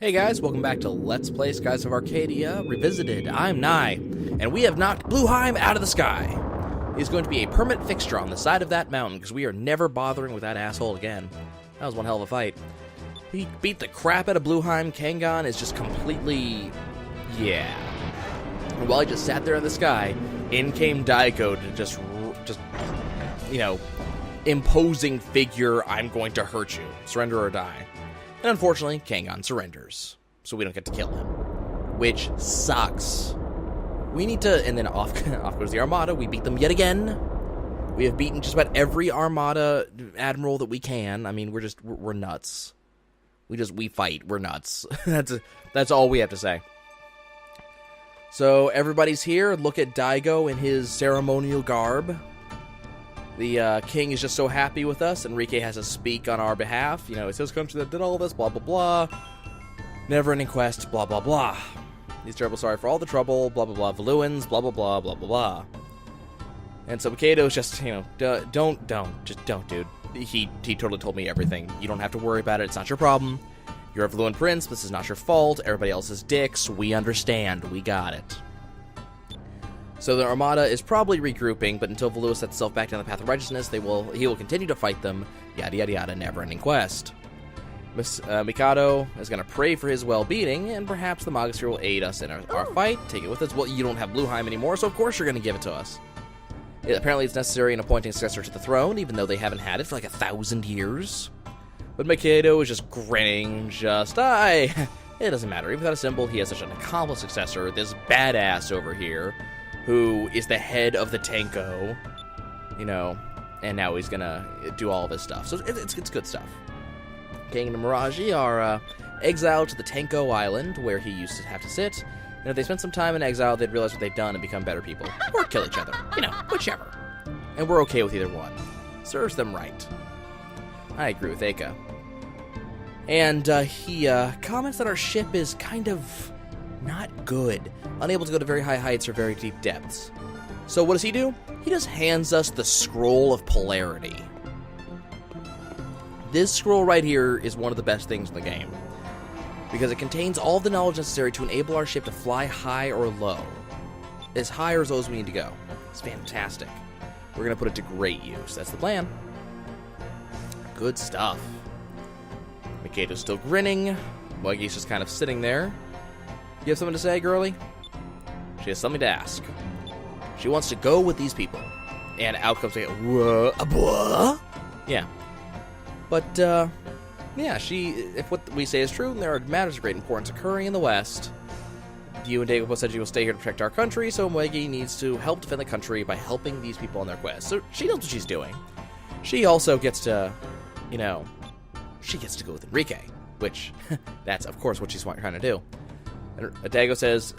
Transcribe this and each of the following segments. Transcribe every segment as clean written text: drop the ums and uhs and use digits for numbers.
Hey guys, welcome back to Let's Play Skies of Arcadia Revisited. I'm Nye, and we have knocked Blueheim out of the sky. He's going to be a permanent fixture on the side of that mountain, because we are never bothering with that asshole again. That was one hell of a fight. He beat the crap out of Blueheim. Kangon is just completely... yeah. And while he just sat there in the sky, in came Daiko to just, you know, imposing figure, I'm going to hurt you. Surrender or die. And unfortunately, Kangon surrenders, so we don't get to kill him, which sucks. We need to, and then off goes the Armada. We beat them yet again. We have beaten just about every Armada admiral that we can. I mean, we're nuts. We fight. We're nuts. That's all we have to say. So everybody's here. Look at Daigo in his ceremonial garb. The king is just so happy with us. Enrique has to speak on our behalf. You know, it's his country that did all this, blah, blah, blah. Never-ending quest, blah, blah, blah. He's terrible sorry for all the trouble, blah, blah, blah. Valuans, blah, blah, blah, blah, blah, blah. And so Mikado's just, you know, don't, dude. He totally told me everything. You don't have to worry about it. It's not your problem. You're a Valuan prince. This is not your fault. Everybody else is dicks. We understand. We got it. So the Armada is probably regrouping, but until Valua sets itself back down the path of righteousness, he will continue to fight them, yada yada yada, never-ending quest. Mikado is going to pray for his well-being, and perhaps the Magosphere will aid us in our fight, take it with us. Well, you don't have Blueheim anymore, so of course you're going to give it to us. Apparently it's necessary in appointing a successor to the throne, even though they haven't had it for like 1,000 years. But Mikado is just grinning, it doesn't matter. Even without a symbol, he has such an accomplished successor, this badass over here, who is the head of the Tenko, you know, and now he's gonna do all this stuff. So it's good stuff. King and Miraji are exiled to the Tenko Island, where he used to have to sit, and if they spent some time in exile, they'd realize what they've done and become better people. Or kill each other, you know, whichever. And we're okay with either one. Serves them right. I agree with Eka. And he comments that our ship is kind of not good, unable to go to very high heights or very deep depths. So what does he do? He just hands us the Scroll of Polarity. This scroll right here is one of the best things in the game, because it contains all the knowledge necessary to enable our ship to fly high or low. As high or as low as we need to go. It's fantastic. We're going to put it to great use. That's the plan. Good stuff. Mikado's still grinning. Moegi's just kind of sitting there. You have something to say, girlie? She has something to ask. She wants to go with these people. And out comes a what? Yeah. But, yeah, if what we say is true, and there are matters of great importance occurring in the West, you and David both said you will stay here to protect our country, so Moegi needs to help defend the country by helping these people on their quest. So she knows what she's doing. She also gets to, you know, she gets to go with Enrique, which, that's, of course, what she's trying to do. And Dago says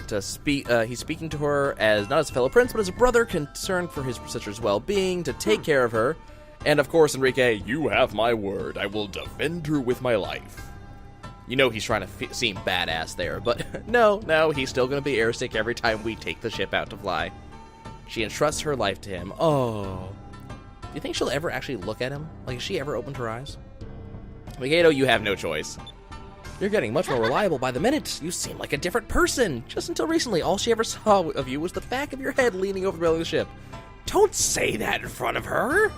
he's speaking to her as not as a fellow prince, but as a brother concerned for his sister's well-being, to take care of her. And of course, Enrique, you have my word. I will defend her with my life. You know he's trying to seem badass there, but no, he's still going to be airsick every time we take the ship out to fly. She entrusts her life to him. Oh. Do you think she'll ever actually look at him? Like, has she ever opened her eyes? Mikado, you have no choice. You're getting much more reliable by the minute. You seem like a different person. Just until recently, all she ever saw of you was the back of your head leaning over the rail of the ship. Don't say that in front of her.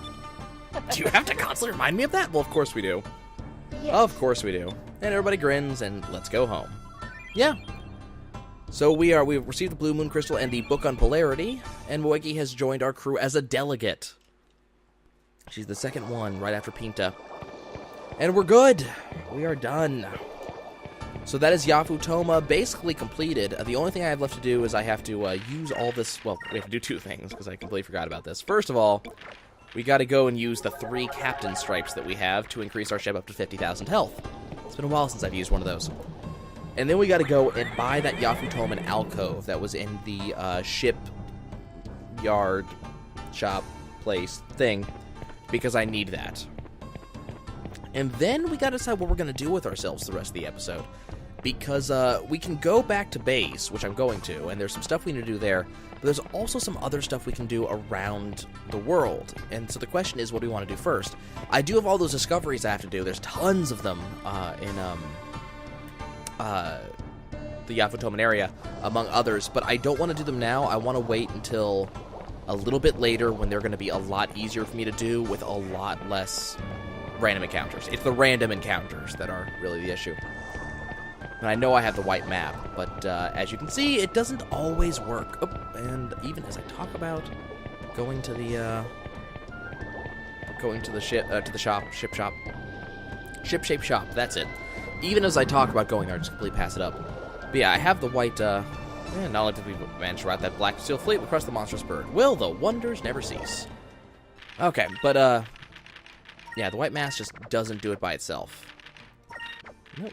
Do you have to constantly remind me of that? Well, of course we do. Yes. Of course we do. And everybody grins, and let's go home. Yeah. So we've received the Blue Moon Crystal and the book on Polarity, and Moegi has joined our crew as a delegate. She's the second one, right after Pinta. And we're good. We are done. So that is Yafutoma basically completed. The only thing I have left to do is I have to use all this... Well, we have to do two things, because I completely forgot about this. First of all, we got to go and use the 3 captain stripes that we have to increase our ship up to 50,000 health. It's been a while since I've used one of those. And then we got to go and buy that Yafutoman alcove that was in the ship yard shop place thing, because I need that. And then we got to decide what we're going to do with ourselves the rest of the episode. Because we can go back to base, which I'm going to, and there's some stuff we need to do there, but there's also some other stuff we can do around the world. And so the question is, what do we want to do first? I do have all those discoveries I have to do. There's tons of them the Yafutoman area, among others, but I don't want to do them now. I want to wait until a little bit later when they're going to be a lot easier for me to do with a lot less random encounters. It's the random encounters that are really the issue. And I know I have the white map, but as you can see, it doesn't always work. Oh, and even as I talk about going to the ship shop, that's it. Even as I talk about going there, I just completely pass it up. But yeah, I have the white, not only did we manage to rout that black steel fleet, we crushed the monstrous bird. Will the wonders never cease? Okay, but, yeah, the white mass just doesn't do it by itself. No,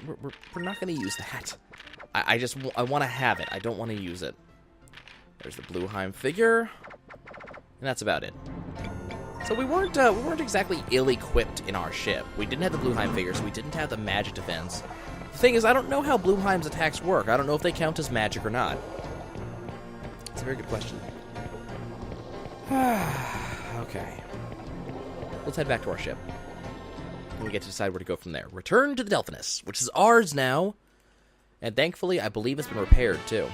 we're not going to use that. I want to have it. I don't want to use it. There's the Blueheim figure. And that's about it. So we weren't exactly ill-equipped in our ship. We didn't have the Blueheim figure, so we didn't have the magic defense. The thing is, I don't know how Blueheim's attacks work. I don't know if they count as magic or not. It's a very good question. Okay. Let's head back to our ship. And we get to decide where to go from there. Return to the Delphinus, which is ours now. And thankfully, I believe it's been repaired, too.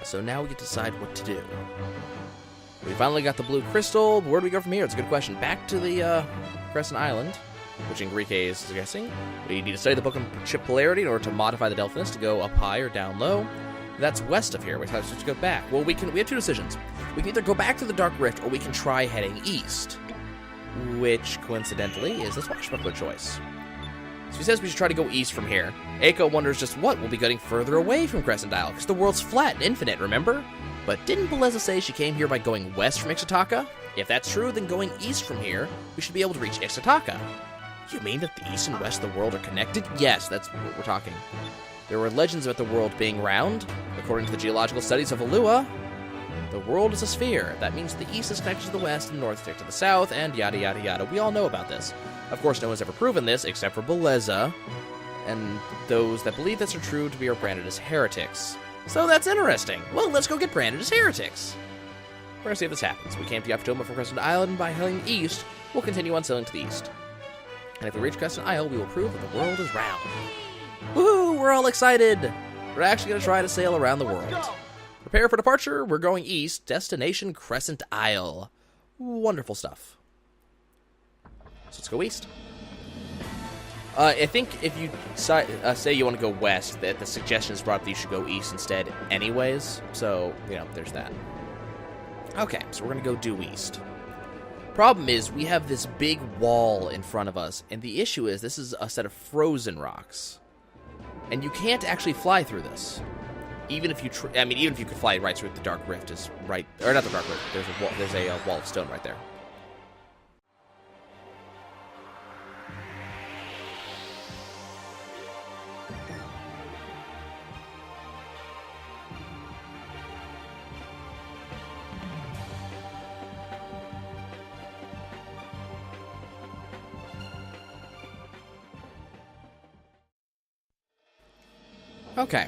So now we get to decide what to do. We finally got the blue crystal. Where do we go from here? It's a good question. Back to the Crescent Island, which in Greek is suggesting. We need to study the book on ship polarity in order to modify the Delphinus to go up high or down low. That's west of here. We have to go back. Well, we have two decisions. We can either go back to the Dark Rift, or we can try heading east, which, coincidentally, is the swashbuckler choice. So he says we should try to go east from here. Aiko wonders just what we'll be getting further away from Crescent Isle, because the world's flat and infinite, remember? But didn't Belleza say she came here by going west from Ixtaka? If that's true, then going east from here, we should be able to reach Ixtaka. You mean that the east and west of the world are connected? Yes, that's what we're talking. There were legends about the world being round. According to the geological studies of Alua, the world is a sphere. That means the east is connected to the west and the north is connected to the south, and yada yada yada. We all know about this. Of course, no one's ever proven this, except for Belleza, and those that believe this are true to be are branded as heretics. So that's interesting. Well, let's go get branded as heretics. We're gonna see if this happens. We came to Yafutoman from Crescent Isle, and by heading east, we'll continue on sailing to the east. And if we reach Crescent Isle, we will prove that the world is round. Woohoo! We're all excited! We're actually gonna try to sail around the world. Prepare for departure. We're going east. Destination Crescent Isle. Wonderful stuff. So let's go east. I think if you say you want to go west, that the suggestion is brought that you should go east instead anyways. So, you know, there's that. Okay, so we're going to go due east. Problem is, we have this big wall in front of us, and the issue is this is a set of frozen rocks. And you can't actually fly through this. Even if you even if you could fly right through it, the Dark Rift is right, or not the Dark Rift, there's a wall of stone right there. Okay,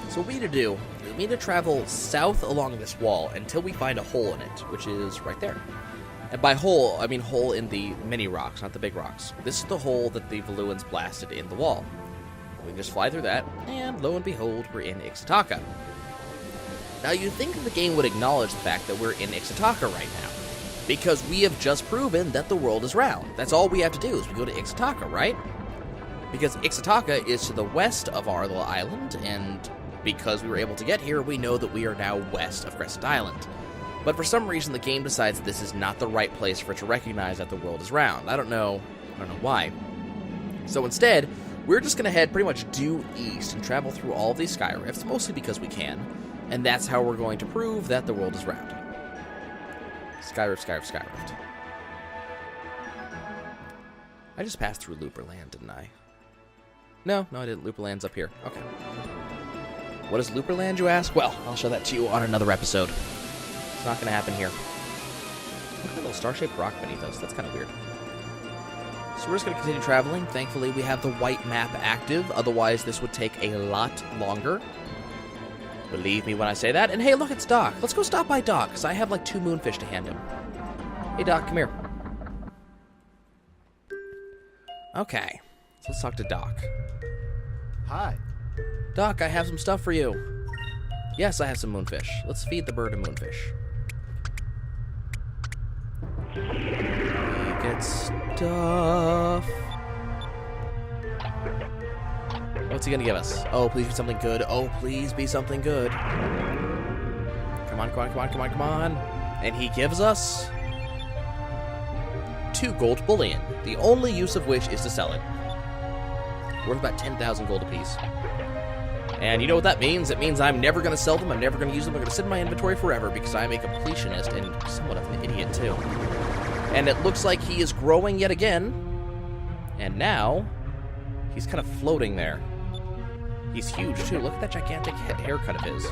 so what we need to do is we need to travel south along this wall until we find a hole in it, which is right there. And by hole, I mean hole in the mini rocks, not the big rocks. This is the hole that the Valuans blasted in the wall. We can just fly through that, and lo and behold, we're in Ixtaka. Now, you'd think the game would acknowledge the fact that we're in Ixtaka right now, because we have just proven that the world is round. That's all we have to do is we go to Ixtaka, right? Because Ixtaka is to the west of our little island, and because we were able to get here, we know that we are now west of Crescent Island. But for some reason, the game decides this is not the right place for it to recognize that the world is round. I don't know why. So instead, we're just going to head pretty much due east and travel through all of these sky rifts, mostly because we can, and that's how we're going to prove that the world is round. Sky rift, sky rift, sky rift. I just passed through Looperland, didn't I? No, I didn't. Looperland's up here. Okay. What is Looperland, you ask? Well, I'll show that to you on another episode. It's not going to happen here. Look at that little star-shaped rock beneath us. That's kind of weird. So we're just going to continue traveling. Thankfully, we have the white map active. Otherwise, this would take a lot longer. Believe me when I say that. And hey, look, it's Doc. Let's go stop by Doc, because I have like 2 moonfish to hand him. Hey, Doc, come here. Okay. So let's talk to Doc. Hi. Doc, I have some stuff for you. Yes, I have some moonfish. Let's feed the bird a moonfish. Get stuff. What's he gonna give us? Oh, please be something good. Oh, please be something good. Come on, come on, come on, come on, come on. And he gives us 2 gold bullion, the only use of which is to sell it. Worth about 10,000 gold apiece. And you know what that means? It means I'm never going to sell them, I'm never going to use them, I'm going to sit in my inventory forever because I'm a completionist and somewhat of an idiot too. And it looks like he is growing yet again. And now, he's kind of floating there. He's huge too. Look at that gigantic haircut of his.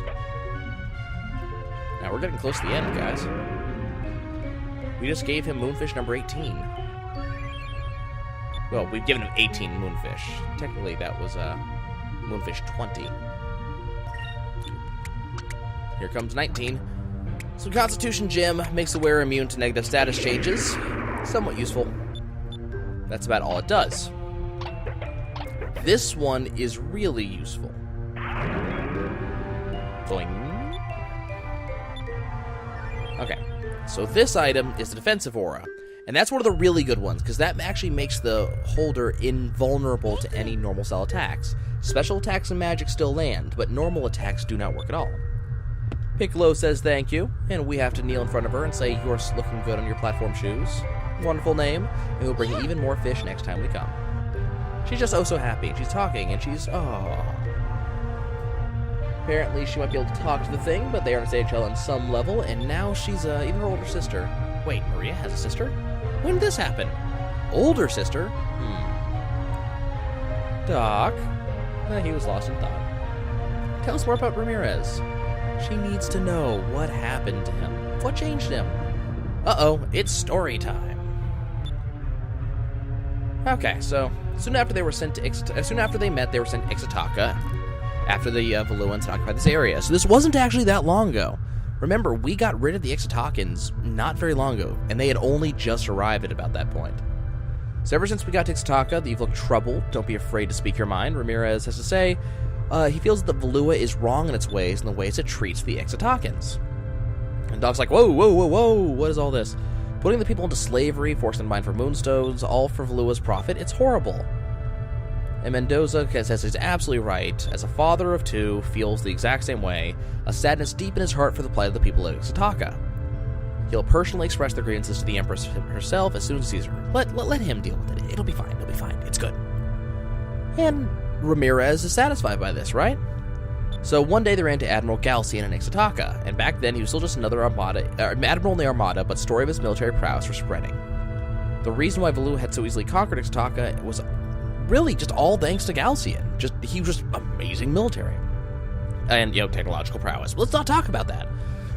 Now we're getting close to the end, guys. We just gave him Moonfish number 18. Well, we've given him 18 Moonfish. Technically, that was Moonfish 20. Here comes 19. Some Constitution Gem makes the wearer immune to negative status changes. Somewhat useful. That's about all it does. This one is really useful. Boing. Okay, so this item is the defensive aura. And that's one of the really good ones, because that actually makes the holder invulnerable to any normal style attacks. Special attacks and magic still land, but normal attacks do not work at all. Piccolo says thank you, and we have to kneel in front of her and say, "You're looking good on your platform shoes." Wonderful name, and we'll bring even more fish next time we come. She's just oh so happy. She's talking, and she's, oh. Apparently, she might be able to talk to the thing, but they are in HL on some level, and now she's even her older sister. Wait, Maria has a sister? When did this happen? Older sister? Doc? He was lost in thought. Tell us more about Ramirez. She needs to know what happened to him. What changed him? Uh-oh, it's story time. Okay, so soon after they were sent to soon after they met, they were sent to Ixtaka. After the Valuans occupied this area. So this wasn't actually that long ago. Remember, we got rid of the Ixtakans not very long ago, and they had only just arrived at about that point. So ever since we got to Ixtaka, you've looked troubled. Don't be afraid to speak your mind, Ramirez has to say. He feels that Valua is wrong in its ways and the ways it treats the Ixtakans. And Doc's like, whoa, whoa, whoa, whoa, what is all this? Putting the people into slavery, forcing them to mine for moonstones, all for Valua's profit, it's horrible. And Mendoza says he's absolutely right. As a father of 2, feels the exact same way, a sadness deep in his heart for the plight of the people of Ixtaka. He'll personally express their grievances to the Empress herself as soon as he sees her. Let him deal with it. It'll be fine. It'll be fine. It's good. And Ramirez is satisfied by this, right? So one day they ran into Admiral Galcian in Ixtaka, and back then he was still just another admiral in the Armada, but story of his military prowess was spreading. The reason why Valua had so easily conquered Ixtaka was really just all thanks to Galcian. He was just amazing military. And, technological prowess. But let's not talk about that.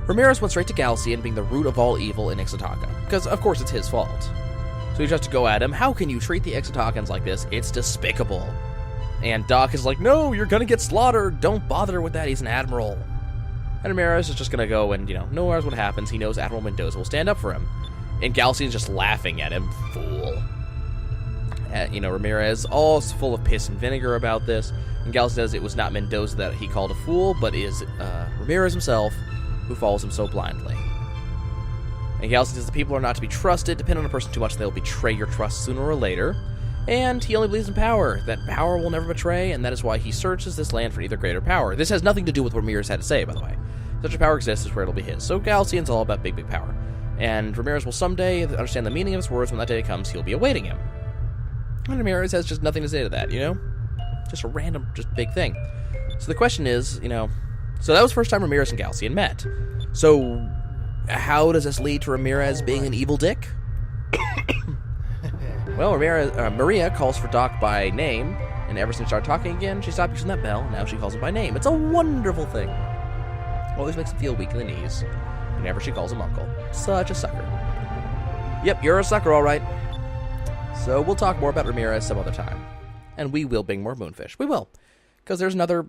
Ramirez went straight to Galcian, being the root of all evil in Ixtaka. Because, of course, it's his fault. So he tries to go at him. How can you treat the Ixtakans like this? It's despicable. And Doc is like, no, you're gonna get slaughtered. Don't bother with that. He's an admiral. And Ramirez is just gonna go and, no matter what happens, he knows Admiral Mendoza will stand up for him. And Galcian's just laughing at him. Fool. Ramirez, all full of piss and vinegar about this. And Galcian says it was not Mendoza that he called a fool, but is Ramirez himself who follows him so blindly. And Galcian says the people are not to be trusted. Depend on a person too much, they'll betray your trust sooner or later. And he only believes in power, that power will never betray, and that is why he searches this land for either greater power. This has nothing to do with what Ramirez had to say, by the way. Such a power exists is where it'll be his. So Galcian's all about big, big power. And Ramirez will someday understand the meaning of his words. When that day comes, he'll be awaiting him. And Ramirez has just nothing to say to that, Just a random, just big thing. So the question is, so that was the first time Ramirez and Galcian met. So how does this lead to Ramirez being an evil dick? Well, Maria calls for Doc by name, and ever since she started talking again, she stopped using that bell. Now she calls him by name. It's a wonderful thing. Always makes him feel weak in the knees whenever she calls him uncle. Such a sucker. Yep, you're a sucker, all right. So we'll talk more about Ramirez some other time. And we will bring more Moonfish. We will. Because there's another,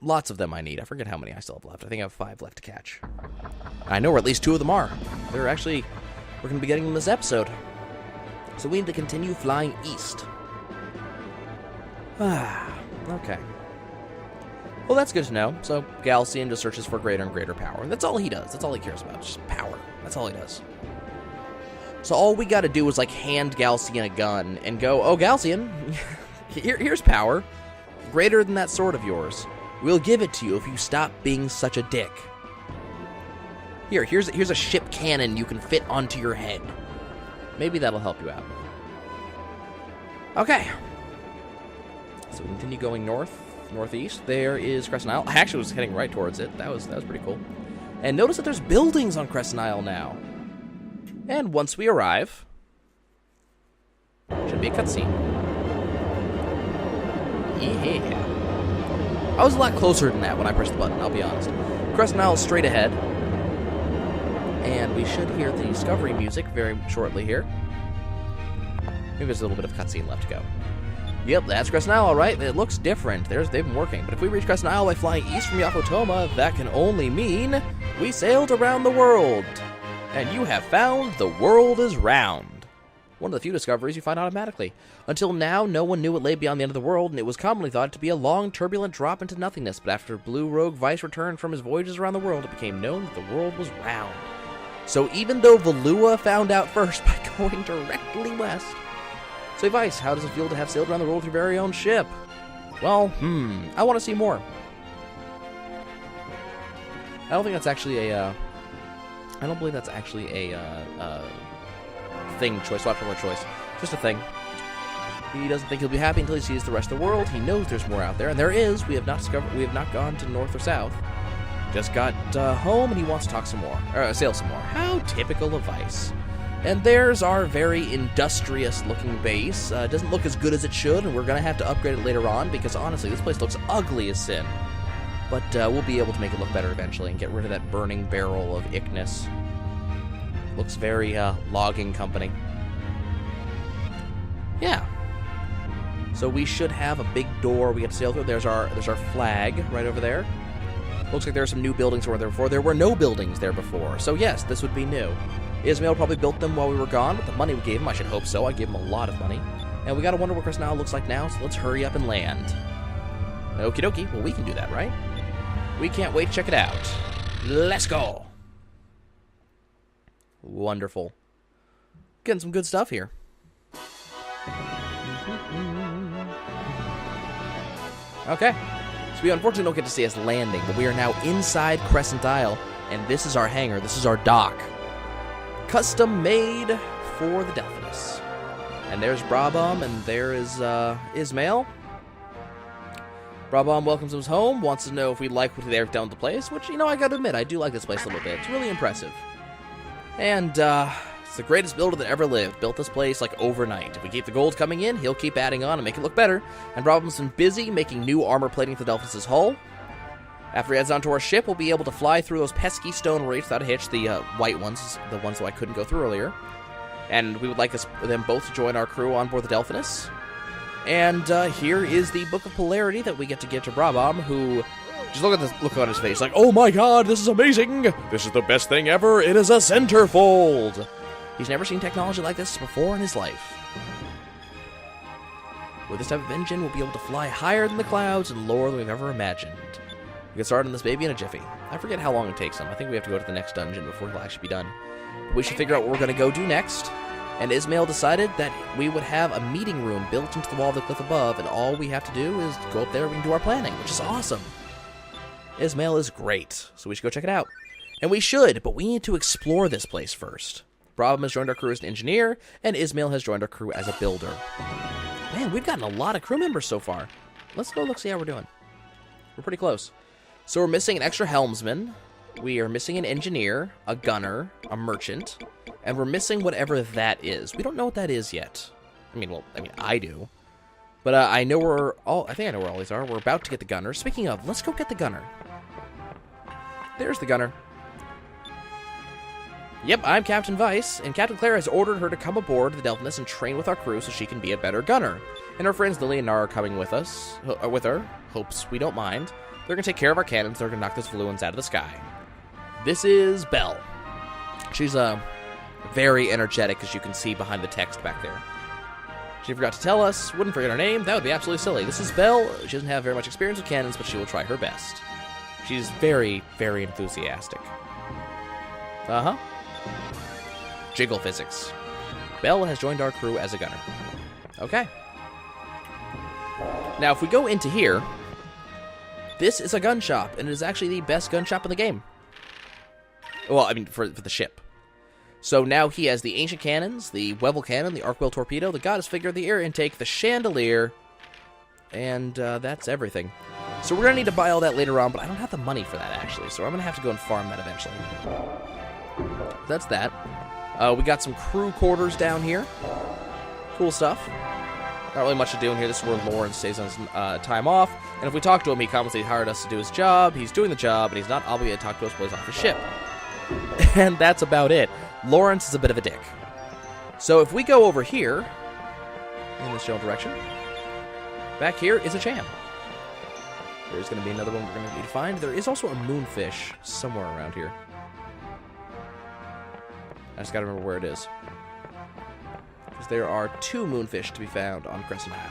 lots of them I need. I forget how many I still have left. I think I have 5 left to catch. I know where at least 2 of them are. We're going to be getting them this episode. So we need to continue flying east. Okay. Well, that's good to know. So, Galcian just searches for greater and greater power. That's all he does. That's all he cares about. Just power. That's all he does. So all we gotta do is, like, hand Galcian a gun and go, oh, Galcian, here's power. Greater than that sword of yours. We'll give it to you if you stop being such a dick. Here's a ship cannon you can fit onto your head. Maybe that'll help you out. Okay. So we continue going northeast. There is Crescent Isle. I actually was heading right towards it. That was pretty cool. And notice that there's buildings on Crescent Isle now. And once we arrive, should be a cutscene. Yeah. I was a lot closer than that when I pressed the button, I'll be honest. Crescent Isle is straight ahead. And we should hear the discovery music very shortly here. Maybe there's a little bit of cutscene left to go. Yep, that's Crescent Isle, all right. It looks different. They've been working. But if we reach Crescent Isle by flying east from Yakotoma, that can only mean we sailed around the world. And you have found the world is round. One of the few discoveries you find automatically. Until now, no one knew what lay beyond the end of the world, and it was commonly thought to be a long, turbulent drop into nothingness. But after Blue Rogue Vice returned from his voyages around the world, it became known that the world was round. So even though Valua found out first by going directly west... So Vice, how does it feel to have sailed around the world with your very own ship? Well, I want to see more. I don't think that's actually a, I don't believe that's actually a, thing choice, platformer choice. Just a thing. He doesn't think he'll be happy until he sees the rest of the world. He knows there's more out there, and there is. We have not gone to north or south. Just got home, and he wants to talk some more, or sail some more. How typical of Vice. And there's our very industrious-looking base. Doesn't look as good as it should, and we're going to have to upgrade it later on, because honestly, this place looks ugly as sin. But we'll be able to make it look better eventually and get rid of that burning barrel of Ignis. Looks very logging company. Yeah. So we should have a big door we get to sail through. There's our flag right over there. Looks like there are some new buildings where there before. There were no buildings there before. So yes, this would be new. Izmael probably built them while we were gone with the money we gave him. I should hope so. I gave him a lot of money. And we gotta wonder what Crescent Isle looks like now, so let's hurry up and land. Okie dokie. Well, we can do that, right? We can't wait to check it out. Let's go! Wonderful. Getting some good stuff here. Okay. So we unfortunately don't get to see us landing, but we are now inside Crescent Isle, and this is our hangar. This is our dock. Custom made for the Delphinus. And there's Brabham, and there is Izmael. Brabham welcomes us home, wants to know if we like what they've done with the place, which, you know, I gotta admit, I do like this place a little bit. It's really impressive. And, it's the greatest builder that ever lived. Built this place, like, overnight. If we keep the gold coming in, he'll keep adding on and make it look better. And Brabham's been busy making new armor plating for the Delphinus' hull. After he heads onto our ship, we'll be able to fly through those pesky stone reefs without a hitch, the white ones, the ones that I couldn't go through earlier. And we would like them both to join our crew on board the Delphinus. And here is the Book of Polarity that we get to give to Brabham, who... Just look at this look on his face, like, oh my god, this is amazing! This is the best thing ever! It is a centerfold! He's never seen technology like this before in his life. With this type of engine, we'll be able to fly higher than the clouds and lower than we've ever imagined. We get started on this baby in a jiffy. I forget how long it takes him. I think we have to go to the next dungeon before he'll actually be done. But we should figure out what we're going to go do next. And Izmael decided that we would have a meeting room built into the wall of the cliff above, and all we have to do is go up there and we can do our planning, which is awesome. Izmael is great, so we should go check it out. And we should, but we need to explore this place first. Brabham has joined our crew as an engineer, and Izmael has joined our crew as a builder. Man, we've gotten a lot of crew members so far. Let's go look, see how we're doing. We're pretty close. So we're missing an extra helmsman, we are missing an engineer, a gunner, a merchant, and we're missing whatever that is. We don't know what that is yet. I do. But I know I think I know where all these are. We're about to get the gunner. Speaking of, let's go get the gunner. There's the gunner. Yep, I'm Captain Vice, and Captain Claire has ordered her to come aboard the Delphinus and train with our crew so she can be a better gunner. And her friends Lily and Nara are coming with her. Hopes we don't mind. They're going to take care of our cannons. They're going to knock those balloons out of the sky. This is Belle. She's very energetic, as you can see behind the text back there. She forgot to tell us. Wouldn't forget her name. That would be absolutely silly. This is Belle. She doesn't have very much experience with cannons, but she will try her best. She's very, very enthusiastic. Uh-huh. Jiggle physics. Belle has joined our crew as a gunner. Okay. Now, if we go into here, this is a gun shop, and it is actually the best gun shop in the game. Well, I mean, for the ship. So now he has the ancient cannons, the Wevel cannon, the Arc Wheel torpedo, the goddess figure, the air intake, the chandelier, and that's everything. So we're going to need to buy all that later on, but I don't have the money for that, actually, so I'm going to have to go and farm that eventually. That's that. We got some crew quarters down here. Cool stuff. Not really much to do in here. This is where Lawrence stays on his time off, and if we talk to him, he comments that he hired us to do his job, he's doing the job, and he's not obligated to talk to us while he's off his ship. And that's about it. Lawrence is a bit of a dick. So if we go over here, in this general direction, back here is a Cham. There's going to be another one we're going to need to find. There is also a Moonfish somewhere around here. I just got to remember where it is. Because there are 2 Moonfish to be found on Crescent Isle.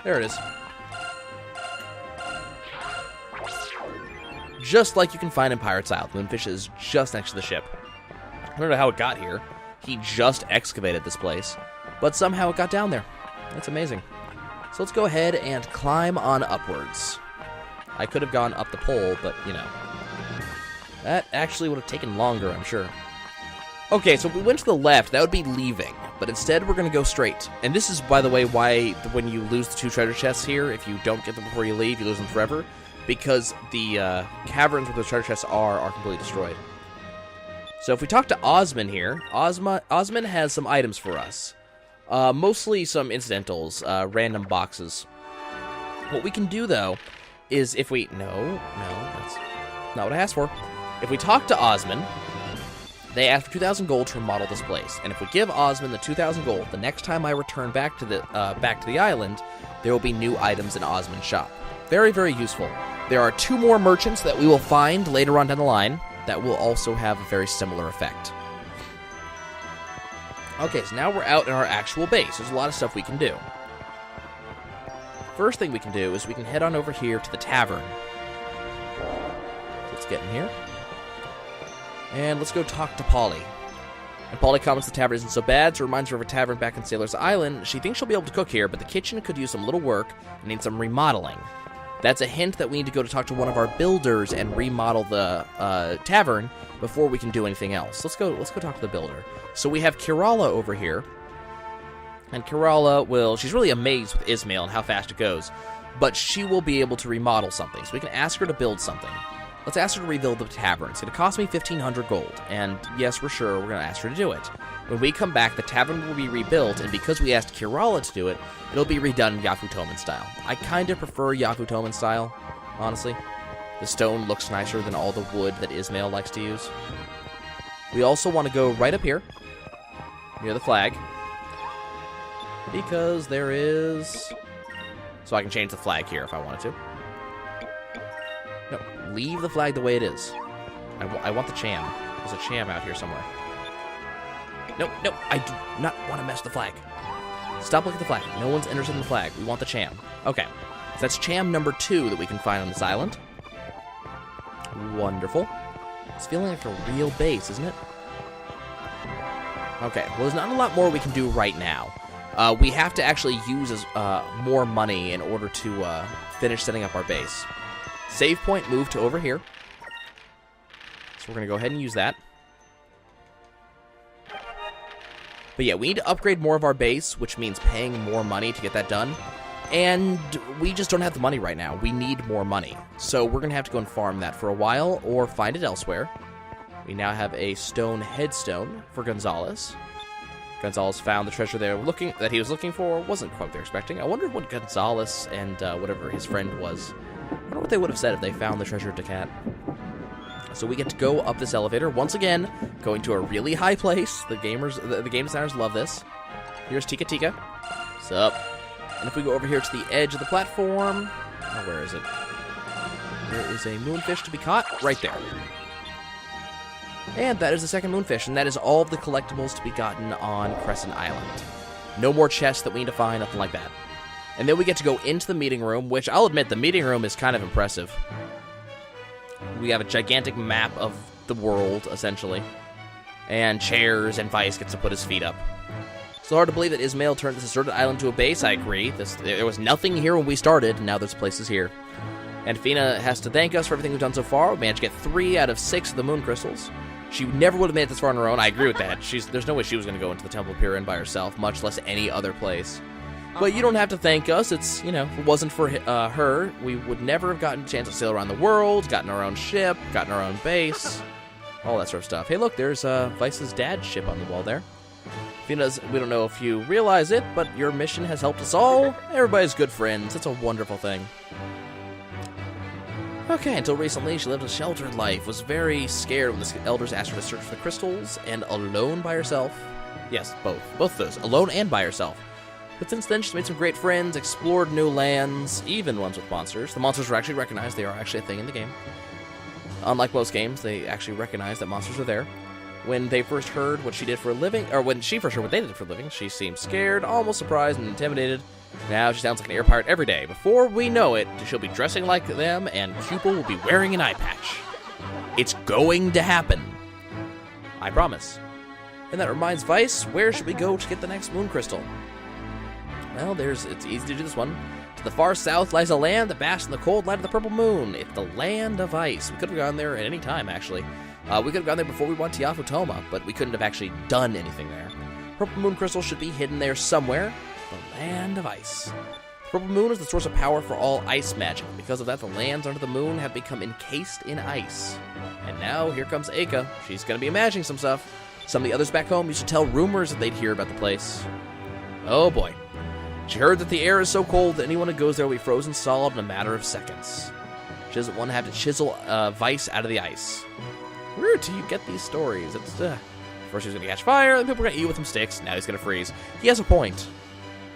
There it is. Just like you can find in Pirates Isle. Moonfish is just next to the ship. I don't know how it got here. He just excavated this place. But somehow it got down there. That's amazing. So let's go ahead and climb on upwards. I could have gone up the pole, but, you know. That actually would have taken longer, I'm sure. Okay, so if we went to the left, that would be leaving. But instead, we're going to go straight. And this is, by the way, why when you lose the 2 treasure chests here, if you don't get them before you leave, you lose them forever. Because the caverns where the treasure chests are completely destroyed. So if we talk to Osman here, Osman has some items for us. Mostly some incidentals, random boxes. What we can do, though, is if we... No, that's not what I asked for. If we talk to Osman, they ask for 2,000 gold to remodel this place. And if we give Osman the 2,000 gold, the next time I return back to the island, there will be new items in Osman's shop. Very, very useful. There are 2 more merchants that we will find later on down the line that will also have a very similar effect. Okay, so now we're out in our actual base. There's a lot of stuff we can do. First thing we can do is we can head on over here to the tavern. Let's get in here. And let's go talk to Polly. And Polly comments the tavern isn't so bad, so reminds her of a tavern back in Sailor's Island. She thinks she'll be able to cook here, but the kitchen could use some little work and need some remodeling. That's a hint that we need to go to talk to one of our builders and remodel the tavern before we can do anything else. Let's go talk to the builder. So we have Kirala over here. And Kirala she's really amazed with Izmael and how fast it goes. But she will be able to remodel something. So we can ask her to build something. Let's ask her to rebuild the tavern. It's going to cost me 1,500 gold. And yes, we're sure we're going to ask her to do it. When we come back, the tavern will be rebuilt, and because we asked Kirala to do it, it'll be redone in Yafutoman style. I kind of prefer Yafutoman style, honestly. The stone looks nicer than all the wood that Izmael likes to use. We also want to go right up here, near the flag, because there is... So I can change the flag here if I wanted to. No, leave the flag the way it is. I want the Cham. There's a Cham out here somewhere. No, I do not want to mess the flag. Stop looking at the flag. No one's interested in the flag. We want the Cham. Okay, so that's Cham number 2 that we can find on this island. Wonderful. It's feeling like a real base, isn't it? Okay, well, there's not a lot more we can do right now. We have to actually use more money in order to finish setting up our base. Save point moved to over here. So we're going to go ahead and use that. But yeah, we need to upgrade more of our base, which means paying more money to get that done. And we just don't have the money right now. We need more money. So we're going to have to go and farm that for a while or find it elsewhere. We now have a stone headstone for Gonzalez. Gonzalez found the treasure that he was looking for. Wasn't quite what they were expecting. I wonder what Gonzalez and whatever his friend was. I wonder what they would have said if they found the treasure to Cat. So we get to go up this elevator once again, going to a really high place. The game designers love this. Here's Tika Tika. What's up? And if we go over here to the edge of the platform, oh, where is it? There is a Moonfish to be caught right there. And that is the second Moonfish, and that is all of the collectibles to be gotten on Crescent Island. No more chests that we need to find, nothing like that. And then we get to go into the meeting room, which I'll admit, the meeting room is kind of impressive. We have a gigantic map of the world, essentially. And chairs, and Vice gets to put his feet up. It's hard to believe that Izmael turned this deserted island to a base, I agree. There was nothing here when we started, and now there's places here. And Fina has to thank us for everything we've done so far. We managed to get 3 out of 6 of the moon crystals. She never would have made it this far on her own. I agree with that. There's no way she was going to go into the Temple of Piran by herself, much less any other place. But you don't have to thank us. It's, you know, if it wasn't for her, we would never have gotten a chance to sail around the world, gotten our own ship, gotten our own base, all that sort of stuff. Hey, look, there's Vice's dad's ship on the wall there. Fina's, we don't know if you realize it, but your mission has helped us all. Everybody's good friends. It's a wonderful thing. Okay, until recently, she lived a sheltered life, was very scared when the elders asked her to search for the crystals, and alone by herself. Yes, both. Both those. Alone and by herself. But since then, she's made some great friends, explored new lands, even ones with monsters. The monsters are actually recognized. They are actually a thing in the game. Unlike most games, they actually recognize that monsters are there. When they first heard what she did for a living, or when she first heard what they did for a living, she seemed scared, almost surprised, and intimidated. Now she sounds like an air pirate every day. Before we know it, she'll be dressing like them, and Cupid will be wearing an eye patch. It's going to happen. I promise. And that reminds Vice, where should we go to get the next moon crystal? Well, it's easy to do this one. To the far south lies a land that basks in the cold light of the purple moon. It's the land of ice. We could have gone there at any time, actually. We could have gone there before we went to Yafutoma, but we couldn't have actually done anything there. Purple moon crystal should be hidden there somewhere. The land of ice. The purple moon is the source of power for all ice magic. Because of that, the lands under the moon have become encased in ice. And now, here comes Aka. She's going to be imagining some stuff. Some of the others back home used to tell rumors that they'd hear about the place. Oh boy. She heard that the air is so cold that anyone who goes there will be frozen solid in a matter of seconds. She doesn't want to have to chisel Vice out of the ice. Where do you get these stories? First he was going to catch fire, then people were going to eat with some sticks, now he's going to freeze. He has a point.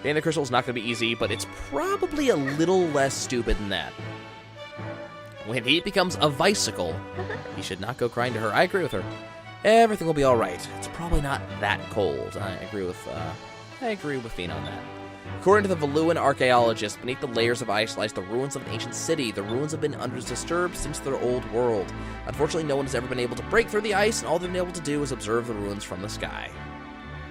Getting the crystal is not going to be easy, but it's probably a little less stupid than that. When he becomes a Vicicle, he should not go crying to her. I agree with her. Everything will be alright. It's probably not that cold. I agree with Fina on that. According to the Valuan archaeologists, beneath the layers of ice lies the ruins of an ancient city. The ruins have been undisturbed since their old world. Unfortunately, no one has ever been able to break through the ice, and all they've been able to do is observe the ruins from the sky.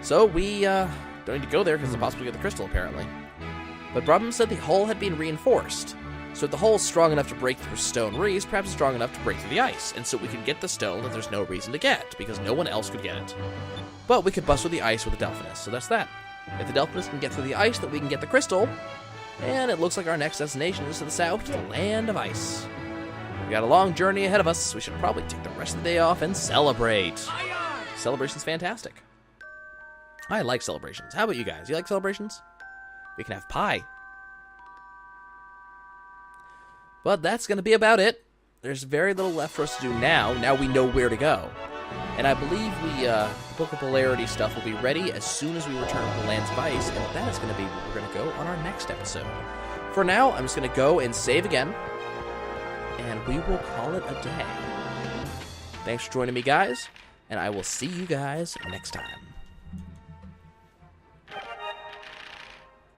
So we don't need to go there because it's impossible to get the crystal, apparently. But Brabham said the hull had been reinforced. So if the hull is strong enough to break through stone reefs, perhaps it's strong enough to break through the ice. And so we could get the stone that there's no reason to get, because no one else could get it. But we could bust through the ice with the Delphinus, so that's that. If the Delphinus can get through the ice, then we can get the crystal. And it looks like our next destination is to the south, to the land of ice. We got a long journey ahead of us. We should probably take the rest of the day off and celebrate. Celebration's fantastic. I like celebrations. How about you guys? You like celebrations? We can have pie. But that's going to be about it. There's very little left for us to do now. Now we know where to go. And I believe the Book of Polarity stuff will be ready as soon as we return to the Lands of Ice, and that is going to be where we're going to go on our next episode. For now, I'm just going to go and save again, and we will call it a day. Thanks for joining me, guys, and I will see you guys next time.